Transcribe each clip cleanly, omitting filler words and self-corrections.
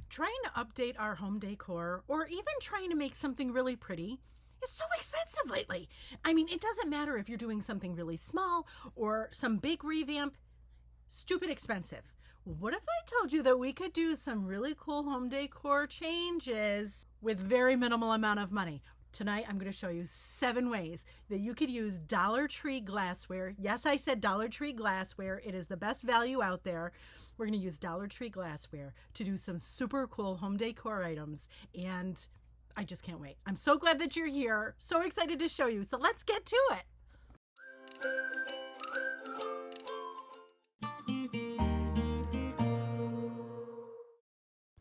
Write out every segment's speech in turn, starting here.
Trying to update our home decor or even trying to make something really pretty is so expensive lately. I mean, it doesn't matter if you're doing something really small or some big revamp, stupid expensive. What if I told you that we could do some really cool home decor changes with very minimal amount of money? Tonight, I'm going to show you 7 ways that you could use Dollar Tree glassware. Yes, I said Dollar Tree glassware. It is the best value out there. We're going to use Dollar Tree glassware to do some super cool home decor items. And I just can't wait. I'm so glad that you're here. So excited to show you. So let's get to it.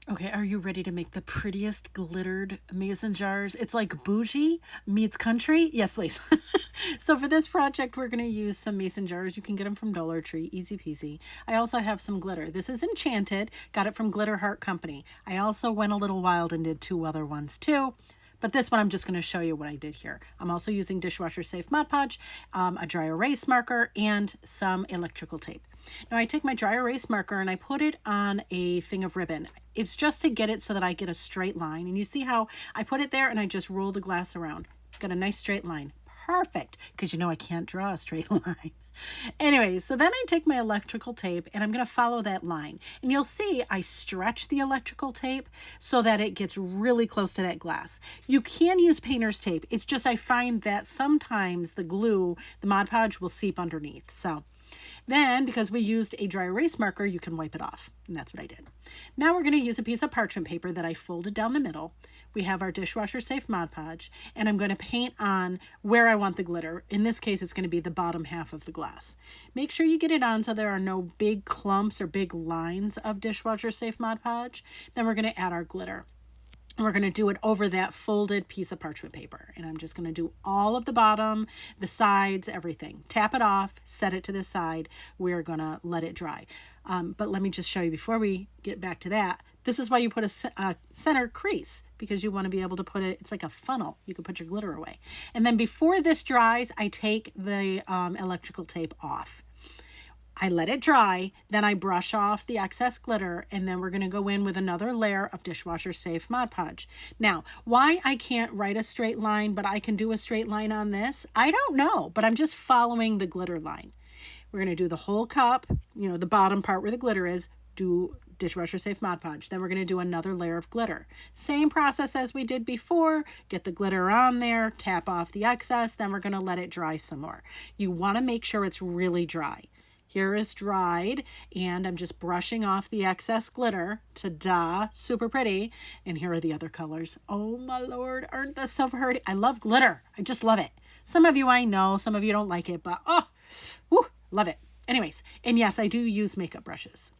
Okay, are you ready to make the prettiest glittered mason jars? It's like bougie meets country. Yes, please. So for this project, we're going to use some mason jars. You can get them from Dollar Tree, easy peasy. I also have some glitter. This is enchanted, got it from Glitter Heart Company. I also went a little wild and did 2 other ones too. But this one, I'm just going to show you what I did here. I'm also using dishwasher safe Mod Podge, a dry erase marker, and some electrical tape. Now I take my dry erase marker and I put it on a thing of ribbon. It's just to get it so that I get a straight line. And you see how I put it there and I just roll the glass around. Got a nice straight line. Perfect, because you know I can't draw a straight line. Anyway, so then I take my electrical tape and I'm going to follow that line. And you'll see I stretch the electrical tape so that it gets really close to that glass. You can use painter's tape. It's just I find that sometimes the glue, the Mod Podge, will seep underneath. So then, because we used a dry erase marker, you can wipe it off. And that's what I did. Now we're going to use a piece of parchment paper that I folded down the middle. We have our dishwasher safe Mod Podge, and I'm going to paint on where I want the glitter. In this case, it's going to be the bottom half of the glass. Make sure you get it on so there are no big clumps or big lines of dishwasher safe Mod Podge. Then we're going to add our glitter. We're going to do it over that folded piece of parchment paper. And I'm just going to do all of the bottom, the sides, everything. Tap it off, set it to the side. We're going to let it dry. But let me just show you before we get back to that. This is why you put a center crease, because you want to be able to put it, it's like a funnel. You can put your glitter away. And then before this dries, I take the electrical tape off. I let it dry, then I brush off the excess glitter, and then we're going to go in with another layer of dishwasher safe Mod Podge. Now, why I can't write a straight line, but I can do a straight line on this, I don't know, but I'm just following the glitter line. We're going to do the whole cup, you know, the bottom part where the glitter is, do dishwasher safe Mod Podge. Then we're going to do another layer of glitter. Same process as we did before. Get the glitter on there, tap off the excess, then we're going to let it dry some more. You want to make sure it's really dry. Here is dried, and I'm just brushing off the excess glitter. Ta-da, super pretty. And here are the other colors. Oh my Lord, aren't they so pretty? I love glitter. I just love it. Some of you I know, some of you don't like it, but oh, woo, love it. Anyways, and yes, I do use makeup brushes.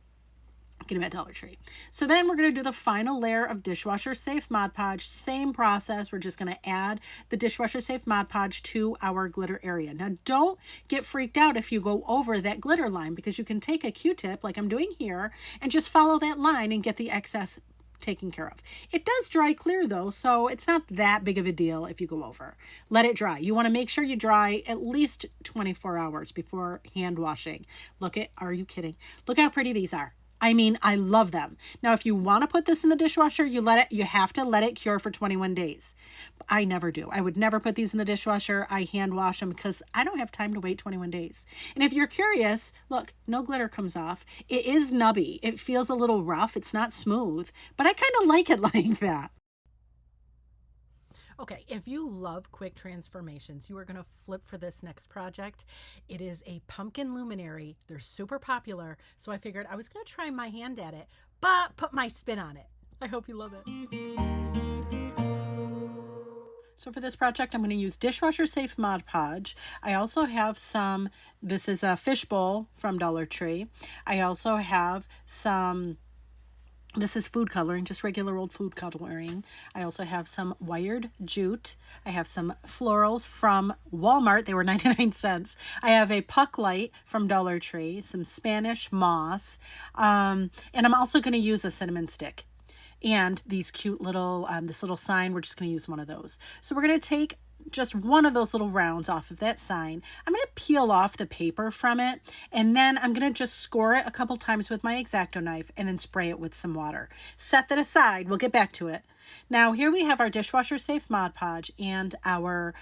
Get them at Dollar Tree. So then we're going to do the final layer of dishwasher safe Mod Podge. Same process. We're just going to add the dishwasher safe Mod Podge to our glitter area. Now don't get freaked out if you go over that glitter line, because you can take a Q-tip like I'm doing here and just follow that line and get the excess taken care of. It does dry clear though, so it's not that big of a deal if you go over. Let it dry. You want to make sure you dry at least 24 hours before hand washing. Look at, are you kidding? Look how pretty these are. I mean, I love them. Now, if you want to put this in the dishwasher, you have to let it cure for 21 days. I never do. I would never put these in the dishwasher. I hand wash them because I don't have time to wait 21 days. And if you're curious, look, no glitter comes off. It is nubby. It feels a little rough. It's not smooth, but I kind of like it like that. Okay, if you love quick transformations, you are going to flip for this next project. It is a pumpkin luminary. They're super popular, so I figured I was going to try my hand at it, but put my spin on it. I hope you love it. So for this project, I'm going to use dishwasher safe Mod Podge. I also have some, this is a fishbowl from Dollar Tree. I also have some, this is food coloring, just regular old food coloring. I also have some wired jute. I have some florals from Walmart. They were 99 cents. I have a puck light from Dollar Tree, some Spanish moss, and I'm also going to use a cinnamon stick. And these cute little, this little sign, we're just going to use one of those. So we're going to take just one of those little rounds off of that sign. I'm going to peel off the paper from it, and then I'm going to just score it a couple times with my X-Acto knife and then spray it with some water. Set that aside. We'll get back to it. Now here we have our dishwasher safe Mod Podge and our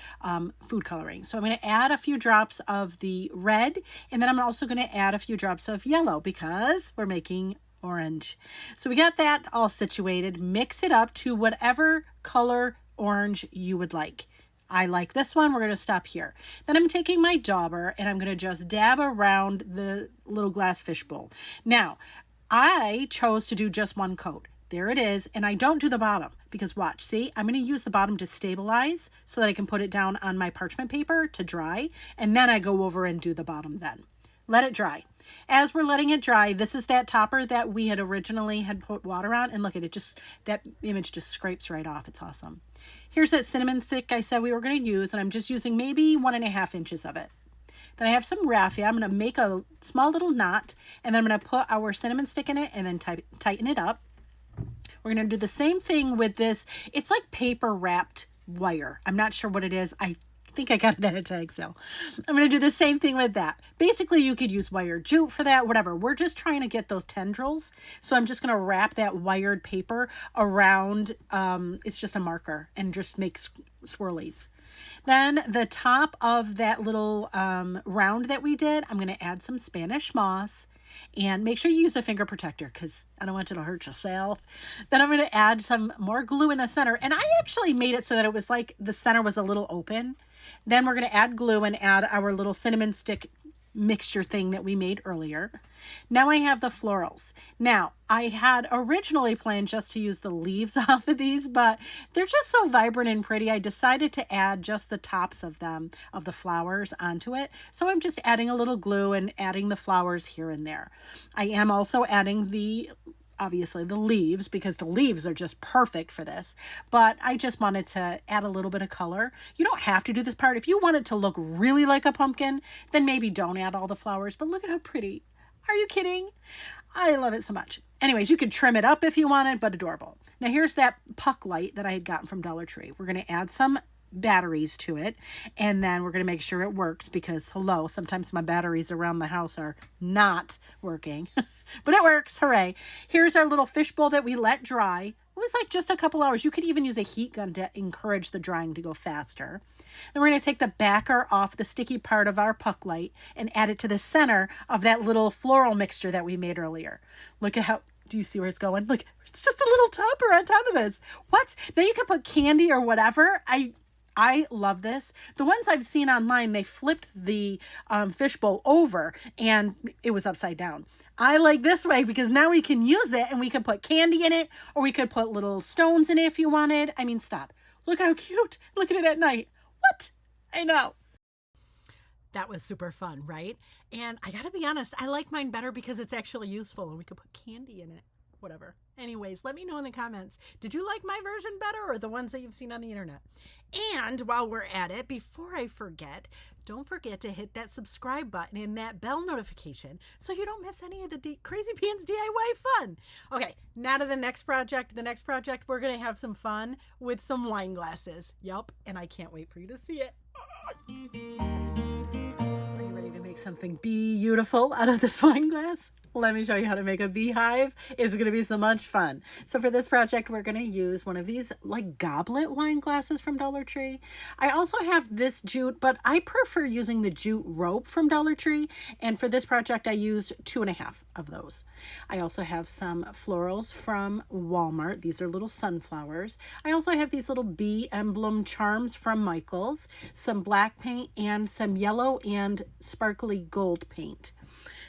food coloring. So I'm going to add a few drops of the red, and then I'm also going to add a few drops of yellow because we're making orange. So we got that all situated. Mix it up to whatever color orange you would like. I like this one. We're going to stop here. Then I'm taking my dauber and I'm going to just dab around the little glass fishbowl. Now, I chose to do just one coat. There it is. And I don't do the bottom because watch, see, I'm going to use the bottom to stabilize so that I can put it down on my parchment paper to dry. And then I go over and do the bottom then. Let it dry. As we're letting it dry, this is that topper that we had originally had put water on. And look at it, just that image just scrapes right off. It's awesome. Here's that cinnamon stick I said we were going to use, and I'm just using maybe 1.5 inches of it. Then I have some raffia. I'm going to make a small little knot, and then I'm going to put our cinnamon stick in it and then tighten it up. We're going to do the same thing with this. It's like paper wrapped wire. I'm not sure what it is. I think I got it at a tag sale. I'm going to do the same thing with that. Basically, you could use wire jute for that, whatever. We're just trying to get those tendrils. So I'm just going to wrap that wired paper around. It's just a marker and just make swirlies. Then the top of that little round that we did, I'm going to add some Spanish moss. And make sure you use a finger protector because I don't want you to hurt yourself. Then I'm going to add some more glue in the center. And I actually made it so that it was like the center was a little open. Then we're going to add glue and add our little cinnamon stick mixture thing that we made earlier. Now I have the florals. Now I had originally planned just to use the leaves off of these, but they're just so vibrant and pretty. I decided to add just the tops of them, of the flowers onto it. So I'm just adding a little glue and adding the flowers here and there. I am also adding obviously the leaves because the leaves are just perfect for this, but I just wanted to add a little bit of color. You don't have to do this part. If you want it to look really like a pumpkin, then maybe don't add all the flowers, but look at how pretty. Are you kidding? I love it so much. Anyways, you could trim it up if you wanted, but adorable. Now here's that puck light that I had gotten from Dollar Tree. We're going to add some batteries to it, and then we're going to make sure it works because hello, sometimes my batteries around the house are not working. But it works. Hooray. Here's our little fishbowl that we let dry. It was like just a couple hours. You could even use a heat gun to encourage the drying to go faster. Then we're going to take the backer off the sticky part of our puck light and add it to the center of that little floral mixture that we made earlier. Look at how, do you see where it's going? Look, it's just a little topper on top of this. What? Now you can put candy or whatever. I love this. The ones I've seen online, they flipped the fishbowl over and it was upside down. I like this way because now we can use it and we can put candy in it, or we could put little stones in it if you wanted. I mean, stop. Look how cute. Look at it at night. What? I know. That was super fun, right? And I gotta be honest, I like mine better because it's actually useful and we could put candy in it. Whatever. Anyways, let me know in the comments. Did you like my version better or the ones that you've seen on the internet? And while we're at it, before I forget, don't forget to hit that subscribe button and that bell notification so you don't miss any of the Crazy Pants DIY fun. Okay, now to the next project. The next project, we're going to have some fun with some wine glasses. Yup, and I can't wait for you to see it. Are you ready to make something beautiful out of this wine glass? Let me show you how to make a beehive. It's going to be so much fun. So for this project, we're going to use one of these like goblet wine glasses from Dollar Tree. I also have this jute, but I prefer using the jute rope from Dollar Tree. And for this project, I used 2.5 of those. I also have some florals from Walmart. These are little sunflowers. I also have these little bee emblem charms from Michael's, some black paint, and some yellow and sparkly gold paint.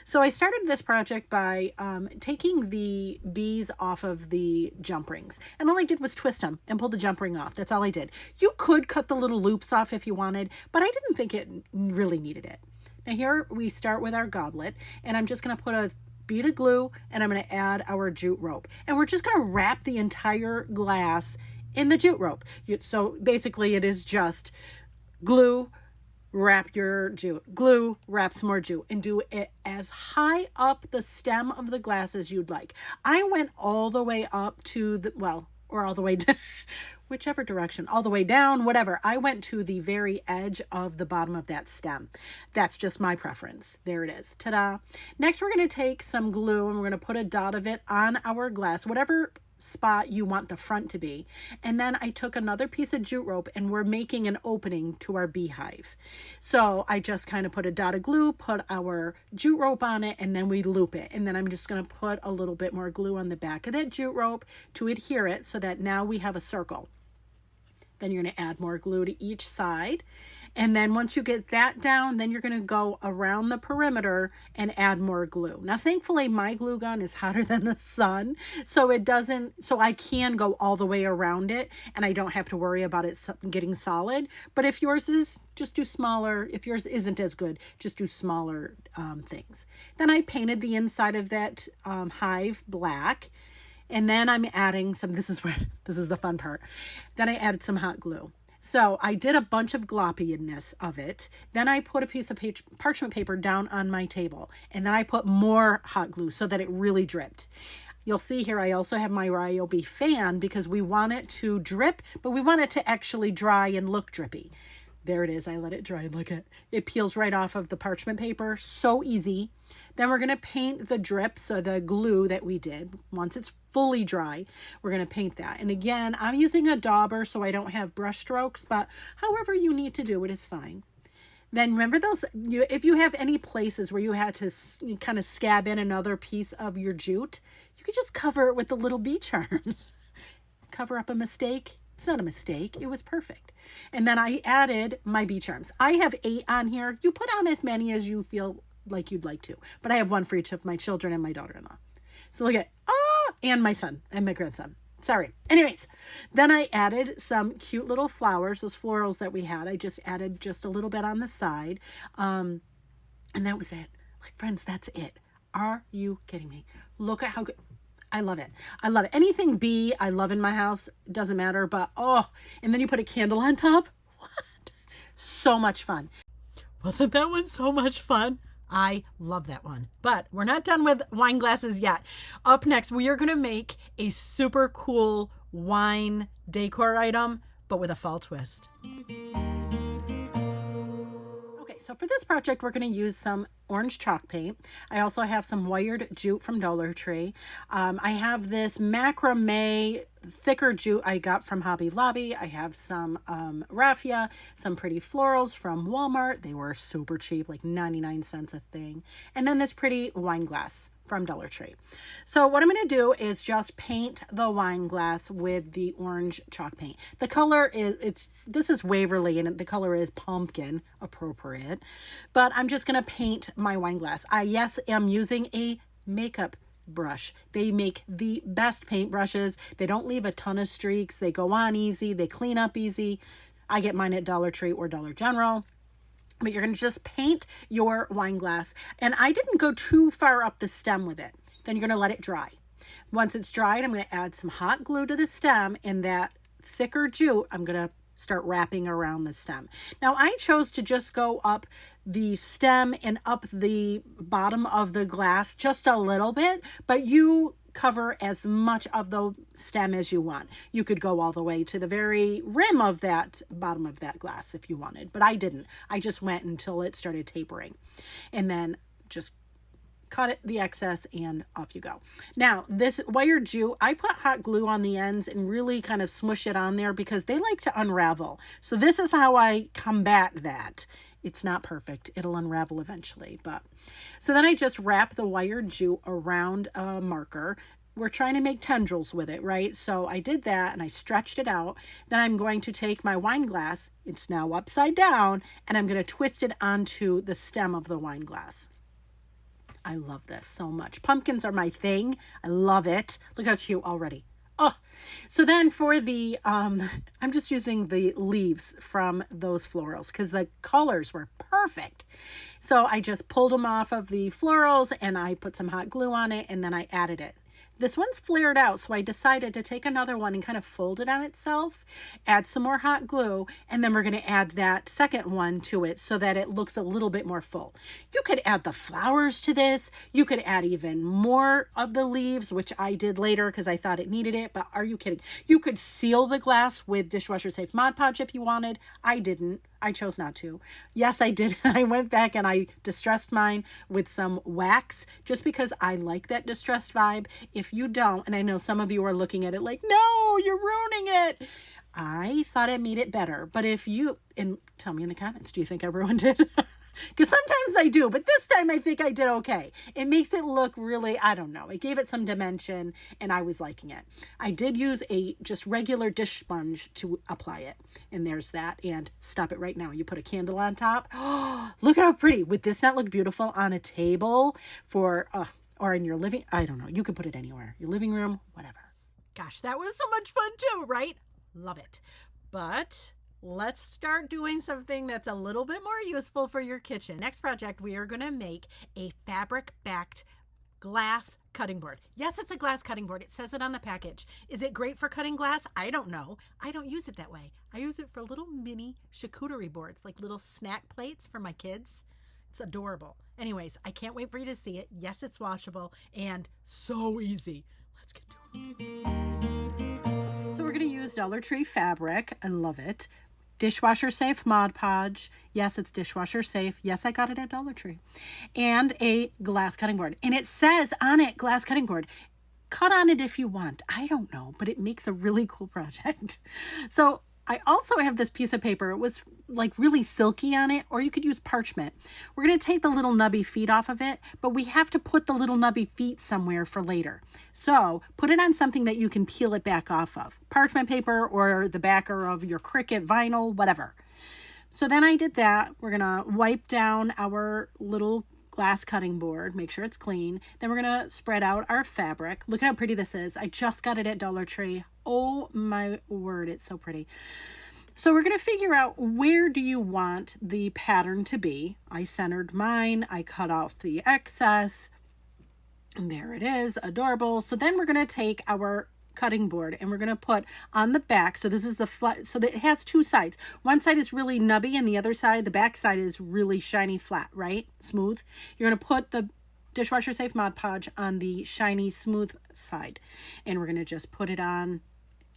So I started this project by taking the bees off of the jump rings. And all I did was twist them and pull the jump ring off. That's all I did. You could cut the little loops off if you wanted, but I didn't think it really needed it. Now here we start with our goblet, and I'm just going to put a bead of glue, and I'm going to add our jute rope. And we're just going to wrap the entire glass in the jute rope. So basically it is just glue, wrap your jute, glue, wrap some more jute, and do it as high up the stem of the glass as you'd like. I went all the way up to the, well, or all the way down, whichever direction, all the way down, whatever. I went to the very edge of the bottom of that stem. That's just my preference. There it is. Ta-da. Next, we're going to take some glue and we're going to put a dot of it on our glass, whatever spot you want the front to be. And then I took another piece of jute rope and we're making an opening to our beehive. So I just kind of put a dot of glue, put our jute rope on it, and then we loop it. And then I'm just going to put a little bit more glue on the back of that jute rope to adhere it so that now we have a circle. Then you're going to add more glue to each side. And then once you get that down, then you're going to go around the perimeter and add more glue. Now, thankfully, my glue gun is hotter than the sun, so it doesn't, so I can go all the way around it and I don't have to worry about it getting solid. But if yours is, just do smaller. If yours isn't as good, just do smaller things. Then I painted the inside of that hive black. And then I'm adding some, this is the fun part. Then I added some hot glue. So I did a bunch of gloppiness of it. Then I put a piece of parchment paper down on my table. And then I put more hot glue so that it really dripped. You'll see here I also have my Ryobi fan because we want it to drip, but we want it to actually dry and look drippy. There it is. I let it dry. Look at it. It peels right off of the parchment paper. So easy. Then we're going to paint the drips, so the glue that we did. Once it's fully dry, we're going to paint that. And again, I'm using a dauber so I don't have brush strokes, but however you need to do it is fine. Then remember those, if you have any places where you had to kind of scab in another piece of your jute, you could just cover it with the little bee charms. Cover up a mistake. It's not a mistake. It was perfect. And then I added my bee charms. I have 8 on here. You put on as many as you feel like you'd like to. But I have one for each of my children and my daughter-in-law. So look at, and my son and my grandson. Sorry. Anyways, then I added some cute little flowers, those florals that we had. I just added just a little bit on the side. And that was it. Like, friends, that's it. Are you kidding me? Look at how good. I love it. I love it. Anything bee, I love in my house. Doesn't matter, but and then you put a candle on top. What? So much fun. Wasn't that one so much fun? I love that one. But we're not done with wine glasses yet. Up next, we are going to make a super cool wine decor item, but with a fall twist. So for this project, we're going to use some orange chalk paint. I also have some wired jute from Dollar Tree. I have this macrame thicker jute I got from Hobby Lobby. I have some raffia, some pretty florals from Walmart. They were super cheap, like 99 cents a thing. And then this pretty wine glass from Dollar Tree. So what I'm going to do is just paint the wine glass with the orange chalk paint. The color is, this is Waverly and the color is pumpkin, appropriate. But I'm just going to paint my wine glass. I, yes, am using a makeup brush. They make the best paint brushes. They don't leave a ton of streaks. They go on easy. They clean up easy. I get mine at Dollar Tree or Dollar General. But you're going to just paint your wine glass. And I didn't go too far up the stem with it. Then you're going to let it dry. Once it's dried, I'm going to add some hot glue to the stem, and that thicker jute, I'm going to start wrapping around the stem. Now, I chose to just go up the stem and up the bottom of the glass just a little bit, but you cover as much of the stem as you want. You could go all the way to the very rim of that bottom of that glass if you wanted, but I didn't. I just went until it started tapering and then just cut it, the excess, and off you go. Now, this wired jute, I put hot glue on the ends and really kind of smush it on there because they like to unravel. So this is how I combat that. It's not perfect. It'll unravel eventually, but so then I just wrap the wired jute around a marker. We're trying to make tendrils with it, right? So I did that and I stretched it out. Then I'm going to take my wine glass. It's now upside down, and I'm going to twist it onto the stem of the wine glass. I love this so much. Pumpkins are my thing. I love it. Look how cute already. Oh, so then for the, I'm just using the leaves from those florals because the colors were perfect. So I just pulled them off of the florals and I put some hot glue on it and then I added it. This one's flared out, so I decided to take another one and kind of fold it on itself, add some more hot glue, and then we're going to add that second one to it so that it looks a little bit more full. You could add the flowers to this. You could add even more of the leaves, which I did later because I thought it needed it, but are you kidding? You could seal the glass with dishwasher safe Mod Podge if you wanted. I didn't. I chose not to. Yes, I did. I went back and I distressed mine with some wax just because I like that distressed vibe. If you don't, and I know some of you are looking at it like, no, you're ruining it. I thought it made it better. But if you, and tell me in the comments, do you think I ruined it? Because sometimes I do, but this time I think I did okay. It makes it look really, I don't know. It gave it some dimension and I was liking it. I did use a just regular dish sponge to apply it. And there's that. And stop it right now. You put a candle on top. Oh, look how pretty. Would this not look beautiful on a table for, or in your living, I don't know. You could put it anywhere. Your living room, whatever. Gosh, that was so much fun too, right? Love it. But let's start doing something that's a little bit more useful for your kitchen. Next project, we are going to make a fabric-backed glass cutting board. Yes, it's a glass cutting board. It says it on the package. Is it great for cutting glass? I don't know. I don't use it that way. I use it for little mini charcuterie boards, like little snack plates for my kids. It's adorable. Anyways, I can't wait for you to see it. Yes, it's washable and so easy. Let's get to it. So we're going to use Dollar Tree fabric. I love it. Dishwasher safe Mod Podge. Yes, it's dishwasher safe. Yes, I got it at Dollar Tree. And a glass cutting board. And it says on it, glass cutting board. Cut on it if you want. I don't know, but it makes a really cool project. So I also have this piece of paper. It was like really silky on it, or you could use parchment. We're going to take the little nubby feet off of it, but we have to put the little nubby feet somewhere for later. So put it on something that you can peel it back off of. Parchment paper or the backer of your Cricut vinyl, whatever. So then I did that. We're going to wipe down our little glass cutting board, make sure it's clean. Then we're going to spread out our fabric. Look at how pretty this is. I just got it at Dollar Tree. Oh my word, it's so pretty. So we're going to figure out, where do you want the pattern to be? I centered mine. I cut off the excess. And there it is, adorable. So then we're going to take our cutting board and we're going to put on the back. So this is the flat, so that it has two sides. One side is really nubby and the other side, the back side, is really shiny flat, right? Smooth. You're going to put the dishwasher safe Mod Podge on the shiny smooth side. And we're going to just put it on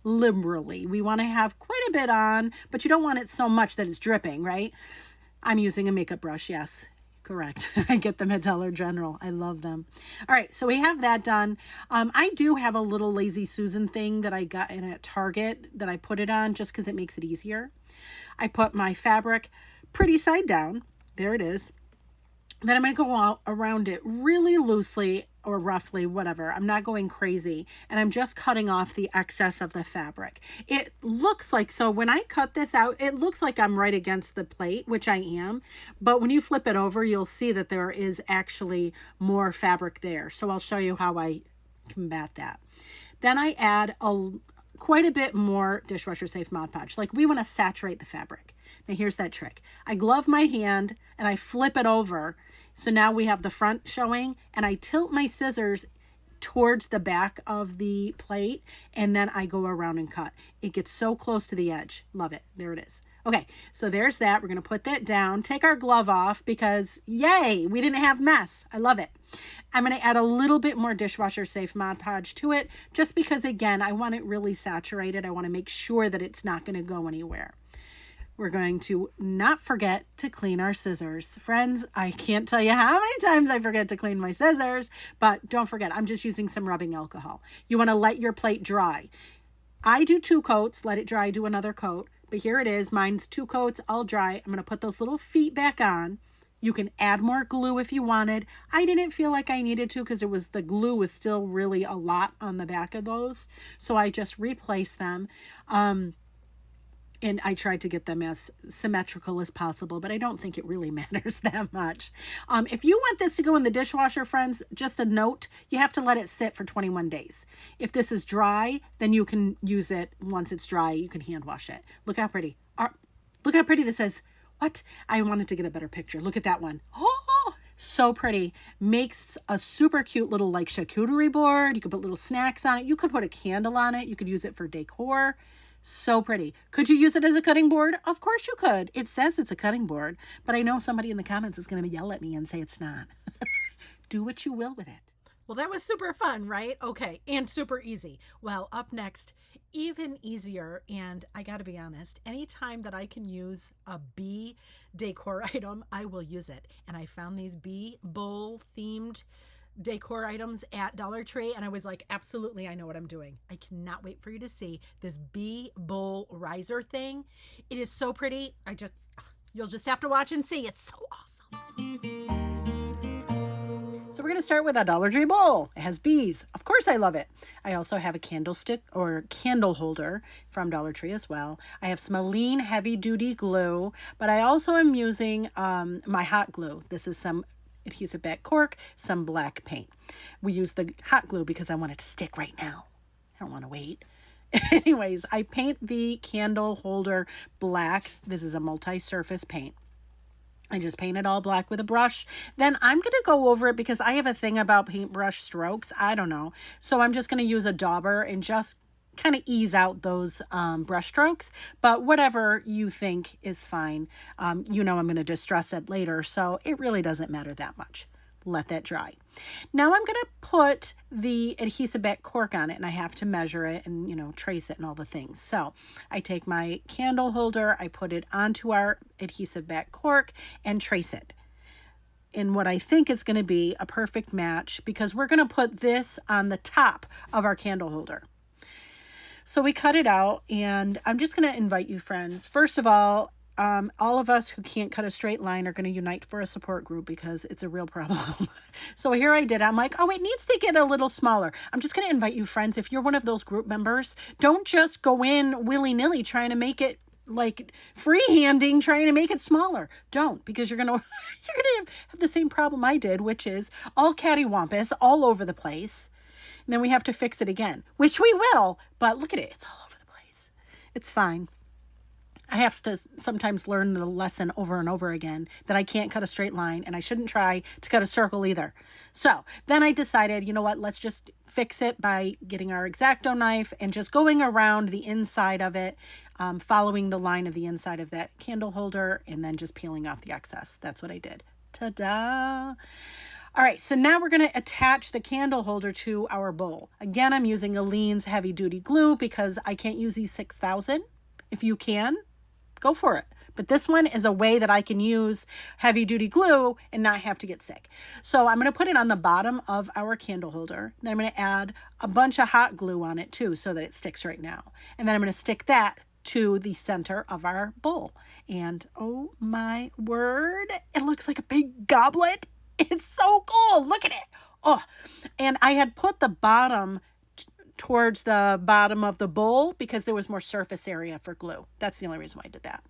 liberally. We want to have quite a bit on, but you don't want it so much that it's dripping, right? I'm using a makeup brush. Yes. Correct. I get them at Dollar General. I love them. All right, so we have that done. I do have a little Lazy Susan thing that I got in at Target that I put it on just because it makes it easier. I put my fabric pretty side down. There it is. Then I'm going to go out around it really loosely or roughly, whatever. I'm not going crazy. And I'm just cutting off the excess of the fabric. It looks like, so when I cut this out, it looks like I'm right against the plate, which I am. But when you flip it over, you'll see that there is actually more fabric there. So I'll show you how I combat that. Then I add quite a bit more dishwasher safe Mod Podge. Like, we want to saturate the fabric. Now here's that trick. I glove my hand and I flip it over. So now we have the front showing, and I tilt my scissors towards the back of the plate, and then I go around and cut. It gets so close to the edge. Love it. There it is. Okay, so there's that. We're going to put that down, take our glove off because, yay, we didn't have mess. I love it. I'm going to add a little bit more dishwasher safe Mod Podge to it just because, again, I want it really saturated. I want to make sure that it's not going to go anywhere. We're going to not forget to clean our scissors. Friends, I can't tell you how many times I forget to clean my scissors, but don't forget, I'm just using some rubbing alcohol. You want to let your plate dry. I do 2 coats, let it dry, do another coat, but here it is. Mine's 2 coats, all dry. I'm going to put those little feet back on. You can add more glue if you wanted. I didn't feel like I needed to because the glue was still really a lot on the back of those, so I just replaced them. And I tried to get them as symmetrical as possible, but I don't think it really matters that much. If you want this to go in the dishwasher, friends, just a note, you have to let it sit for 21 days. If this is dry, then you can use it. Once it's dry, you can hand wash it. Look how pretty. Look how pretty this is. What? I wanted to get a better picture. Look at that one. Oh, So pretty. Makes a super cute little like charcuterie board. You could put little snacks on it. You could put a candle on it. You could use it for decor. So pretty. Could you use it as a cutting board? Of course you could. It says it's a cutting board, but I know somebody in the comments is going to yell at me and say it's not. Do what you will with it. Well, that was super fun, right? Okay, and super easy. Well, up next, even easier, and I gotta be honest, anytime that I can use a bee decor item, I will use it. And I found these bee bowl themed decor items at Dollar Tree, and I was like, absolutely, I know what I'm doing. I cannot wait for you to see this bee bowl riser thing. It is so pretty. You'll just have to watch and see. It's so awesome. So we're going to start with a Dollar Tree bowl. It has bees. Of course I love it. I also have a candlestick or candle holder from Dollar Tree as well. I have some Aline heavy duty glue, but I also am using my hot glue. This is some adhesive back cork, some black paint. We use the hot glue because I want it to stick right now. I don't want to wait. Anyways, I paint the candle holder black. This is a multi-surface paint. I just paint it all black with a brush. Then I'm going to go over it because I have a thing about paintbrush strokes. I don't know. So I'm just going to use a dauber and just kind of ease out those brush strokes. But whatever you think is fine. You know I'm going to distress it later, so it really doesn't matter that much. Let that dry. Now I'm going to put the adhesive back cork on it, and I have to measure it and, you know, trace it and all the things. So I take my candle holder, I put it onto our adhesive back cork and trace it in what I think is going to be a perfect match, because we're going to put this on the top of our candle holder. So we cut it out, and I'm just going to invite you, friends. First of all of us who can't cut a straight line are going to unite for a support group because it's a real problem. So here I did. I'm like, oh, it needs to get a little smaller. I'm just going to invite you, friends, if you're one of those group members, don't just go in willy-nilly trying to make it like freehanding, trying to make it smaller. Don't, because you're going to have the same problem I did, which is all cattywampus all over the place. And then we have to fix it again, which we will. But look at it. It's all over the place. It's fine. I have to sometimes learn the lesson over and over again that I can't cut a straight line, and I shouldn't try to cut a circle either. So then I decided, you know what, let's just fix it by getting our X-Acto knife and just going around the inside of it, following the line of the inside of that candle holder, and then just peeling off the excess. That's what I did. Ta-da! All right, so now we're going to attach the candle holder to our bowl. Again, I'm using Aline's heavy duty glue because I can't use these 6,000. If you can, go for it. But this one is a way that I can use heavy duty glue and not have to get sick. So I'm going to put it on the bottom of our candle holder. Then I'm going to add a bunch of hot glue on it too, so that it sticks right now. And then I'm going to stick that to the center of our bowl. And oh my word, it looks like a big goblet. It's so cool. Look at it. Oh, and I had put the bottom towards the bottom of the bowl because there was more surface area for glue. That's the only reason why I did that.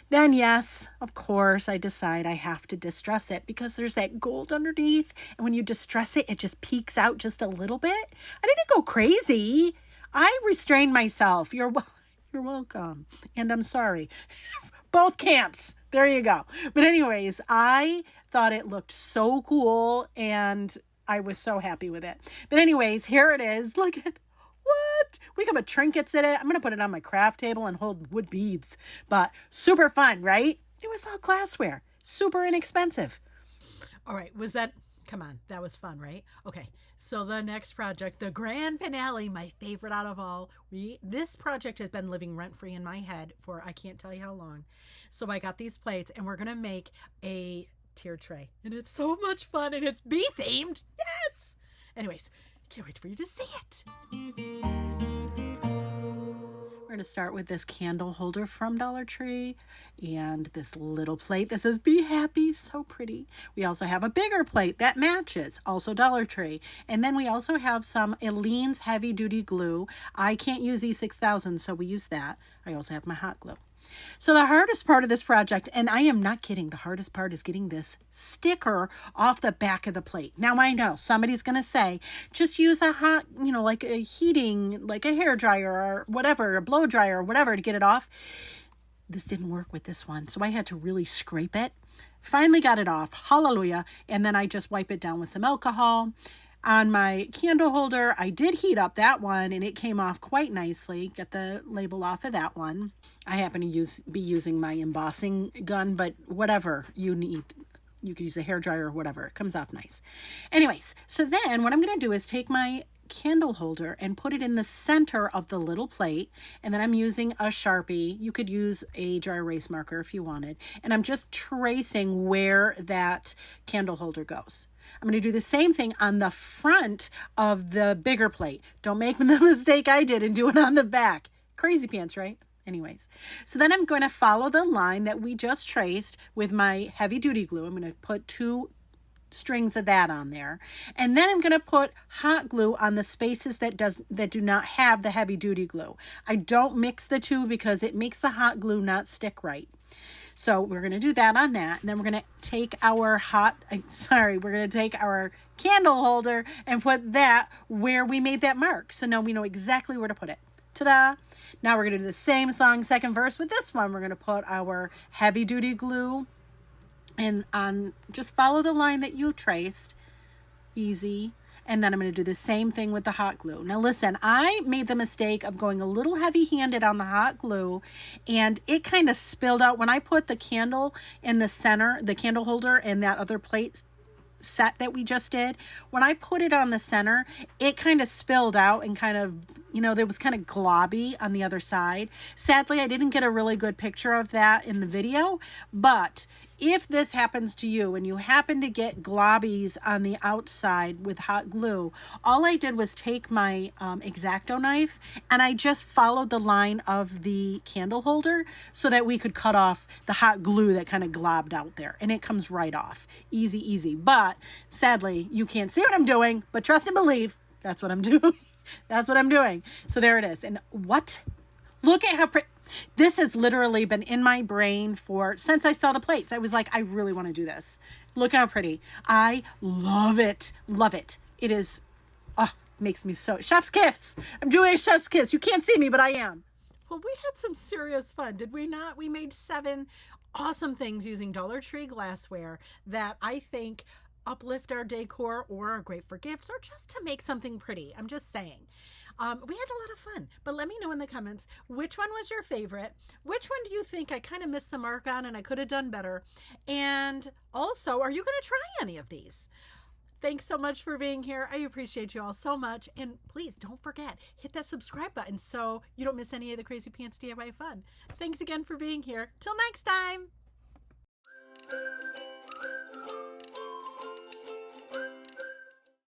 Then yes, of course, I decide I have to distress it because there's that gold underneath. And when you distress it, it just peeks out just a little bit. I didn't go crazy. I restrained myself. You're welcome. And I'm sorry. Both camps. There you go. But anyways, I thought it looked so cool and I was so happy with it. But anyways, here it is. Look at what? We can put trinkets in it. I'm going to put it on my craft table and hold wood beads. But super fun, right? It was all glassware. Super inexpensive. All right. Come on. That was fun, right? Okay. So the next project, the grand finale, my favorite out of all. This project has been living rent-free in my head for I can't tell you how long. So I got these plates and we're going to make a tier tray. And it's so much fun and it's bee themed. Yes. Anyways, can't wait for you to see it. We're going to start with this candle holder from Dollar Tree and this little plate that says Be Happy. So pretty. We also have a bigger plate that matches, also Dollar Tree. And then we also have some Aline's heavy duty glue. I can't use E6000, so we use that. I also have my hot glue. So the hardest part of this project, and I am not kidding, the hardest part is getting this sticker off the back of the plate. Now I know somebody's going to say, just use a hot, like a heating, like a hair dryer or whatever, a blow dryer or whatever to get it off. This didn't work with this one. So I had to really scrape it Finally got it off. Hallelujah. And then I just wipe it down with some alcohol. On my candle holder, I did heat up that one and it came off quite nicely. Get the label off of that one. I happen to be using my embossing gun, but whatever you need, you could use a hairdryer or whatever. It comes off nice. Anyways, so then what I'm going to do is take my candle holder and put it in the center of the little plate, and then I'm using a Sharpie. You could use a dry erase marker if you wanted, and I'm just tracing where that candle holder goes. I'm going to do the same thing on the front of the bigger plate. Don't make the mistake I did and do it on the back. Crazy pants, right? Anyways, so then I'm going to follow the line that we just traced with my heavy duty glue. I'm going to put 2 strings of that on there, and then I'm going to put hot glue on the spaces that do not have the heavy duty glue. I don't mix the two because it makes the hot glue not stick right. So we're going to do that on that, and then we're going to take our we're going to take our candle holder and put that where we made that mark. So now we know exactly where to put it. Ta-da! Now we're going to do the same song, second verse with this one. We're going to put our heavy duty glue and just follow the line that you traced. Easy. And then I'm going to do the same thing with the hot glue. Now listen, I made the mistake of going a little heavy-handed on the hot glue, and it kind of spilled out. When I put the candle in the center, the candle holder and that other plate set that we just did, when I put it on the center, it kind of spilled out and kind of, there was kind of globby on the other side. Sadly, I didn't get a really good picture of that in the video, but if this happens to you and you happen to get globbies on the outside with hot glue, all I did was take my X-Acto knife and I just followed the line of the candle holder so that we could cut off the hot glue that kind of globbed out there, and it comes right off. Easy, easy. But sadly, you can't see what I'm doing, but trust and believe, that's what I'm doing. That's what I'm doing. So there it is. And look at how pretty. This has literally been in my brain since I saw the plates. I was like, I really want to do this. Look how pretty. I love it. Love it. It is, makes me so, chef's kiss. I'm doing a chef's kiss. You can't see me, but I am. Well, we had some serious fun, did we not? We made 7 awesome things using Dollar Tree glassware that I think uplift our decor or are great for gifts or just to make something pretty. I'm just saying. We had a lot of fun, but let me know in the comments, which one was your favorite? Which one do you think I kind of missed the mark on and I could have done better? And also, are you going to try any of these? Thanks so much for being here. I appreciate you all so much. And please don't forget, hit that subscribe button so you don't miss any of the Crazy Pants DIY fun. Thanks again for being here. Till next time.